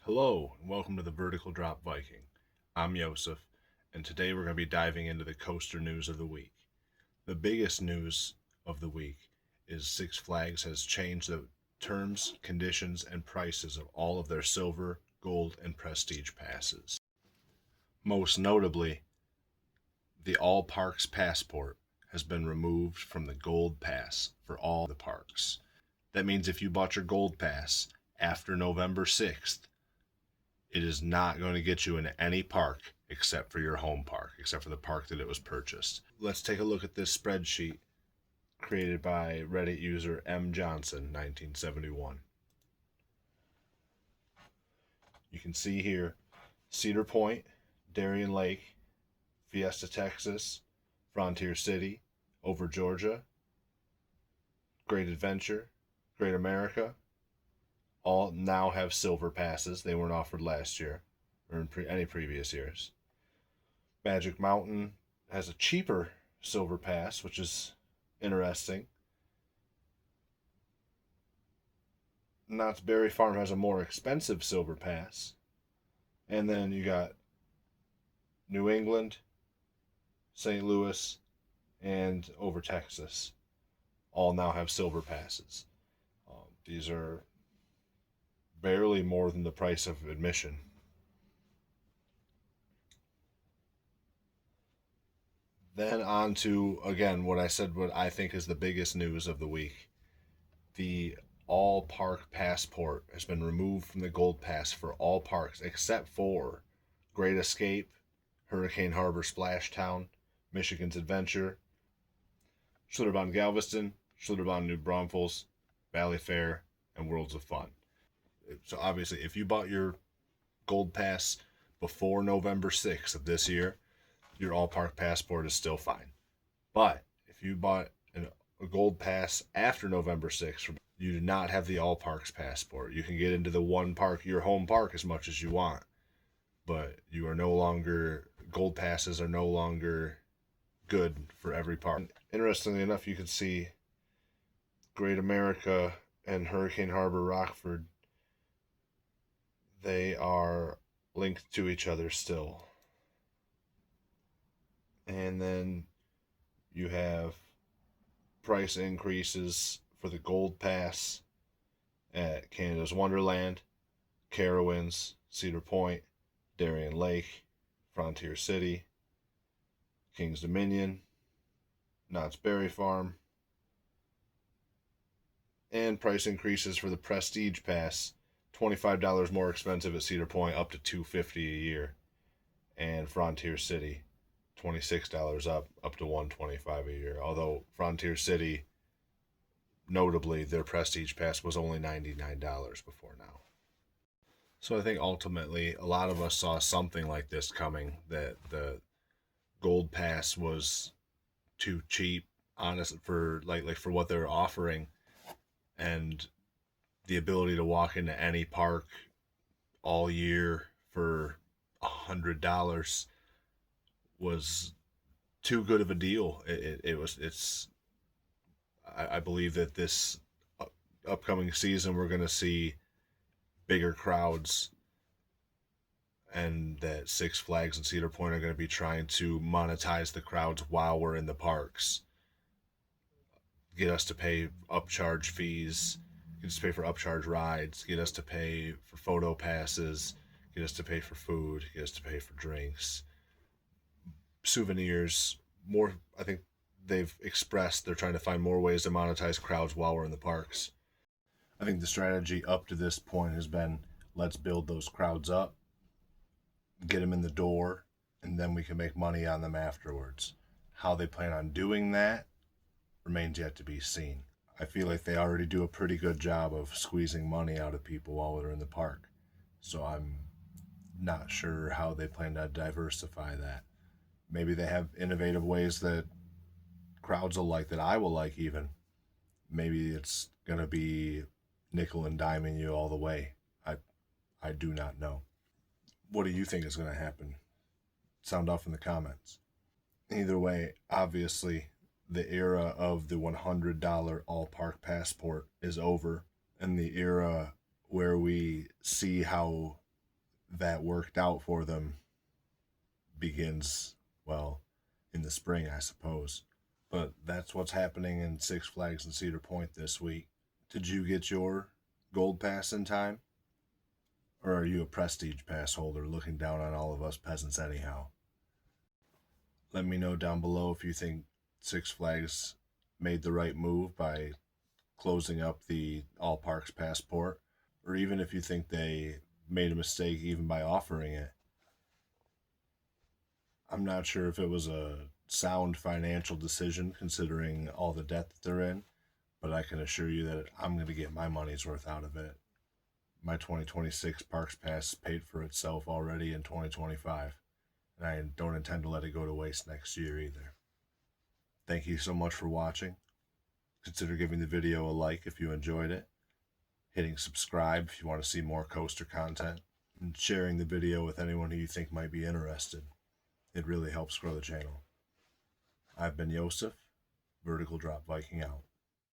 Hello, and welcome to the Vertical Drop Viking. I'm Josef, and today we're going to be diving into the coaster news of the week. The biggest news of the week is Six Flags has changed the terms, conditions, and prices of all of their silver, gold, and prestige passes. Most notably, the All Parks Passport has been removed from the Gold Pass for all the parks. That means if you bought your Gold Pass after November 6th, it is not going to get you into any park except for your home park, except for the park that it was purchased. Let's take a look at this spreadsheet created by Reddit user M. Johnson, 1971. You can see here Cedar Point, Darien Lake, Fiesta, Texas, Frontier City, Over Georgia, Great Adventure, Great America, all now have silver passes. They weren't offered last year or in any previous years. Magic Mountain has a cheaper silver pass, which is interesting. Knott's Berry Farm has a more expensive silver pass. And then you got New England, St. Louis, and Over Texas. All now have silver passes. These are barely more than the price of admission. Then on to, again, what I said, what I think is the biggest news of the week. The all park passport has been removed from the Gold Pass for all parks except for Great Escape, Hurricane Harbor Splashtown, Michigan's Adventure, Schlitterbahn Galveston, Schlitterbahn New Braunfels, Valley Fair, and Worlds of Fun. So obviously, if you bought your Gold Pass before November 6th of this year, your all park passport is still fine. But if you bought a Gold Pass after November 6th, you do not have the all parks passport. You can get into the one park, your home park, as much as you want, but you are no longer, Gold Passes are no longer good for every park. Interestingly enough, you can see Great America and Hurricane Harbor Rockford, they are linked to each other still. And then you have price increases for the Gold Pass at Canada's Wonderland, Carowinds, Cedar Point, Darien Lake, Frontier City, King's Dominion, Knott's Berry Farm, and price increases for the Prestige Pass, $25 more expensive at Cedar Point, up to $250 a year, and Frontier City, $26 up to $125 a year. Although Frontier City, notably, their Prestige Pass was only $99 before now. So I think ultimately a lot of us saw something like this coming, that the Gold Pass was too cheap, honest, for like for what they're offering, and the ability to walk into any park all year for $100 was too good of a deal. I believe that this upcoming season we're going to see bigger crowds, and that Six Flags and Cedar Point are going to be trying to monetize the crowds while we're in the parks. Get us to pay upcharge fees, get us to pay for upcharge rides, get us to pay for photo passes, get us to pay for food, get us to pay for drinks, souvenirs. More, I think they've expressed they're trying to find more ways to monetize crowds while we're in the parks. I think the strategy up to this point has been, let's build those crowds up, get them in the door, and then we can make money on them afterwards. How they plan on doing that remains yet to be seen. I feel like they already do a pretty good job of squeezing money out of people while they're in the park. So I'm not sure how they plan to diversify that. Maybe they have innovative ways that crowds will like, that I will like even. Maybe it's going to be nickel and diming you all the way. I do not know. What do you think is going to happen? Sound off in the comments. Either way, obviously, the era of the $100 all park passport is over, and the era where we see how that worked out for them begins, well, in the spring, I suppose. But that's what's happening in Six Flags and Cedar Point this week. Did you get your gold pass in time? Or are you a prestige pass holder looking down on all of us peasants anyhow? Let me know down below if you think Six Flags made the right move by closing up the all parks passport, or even if you think they made a mistake even by offering it. I'm not sure if it was a sound financial decision considering all the debt that they're in, but I can assure you that I'm going to get my money's worth out of it. My 2026 Parks Pass paid for itself already in 2025, and I don't intend to let it go to waste next year either. Thank you so much for watching. Consider giving the video a like if you enjoyed it, hitting subscribe if you want to see more coaster content, and sharing the video with anyone who you think might be interested. It really helps grow the channel. I've been Josef, Vertical Drop Viking out.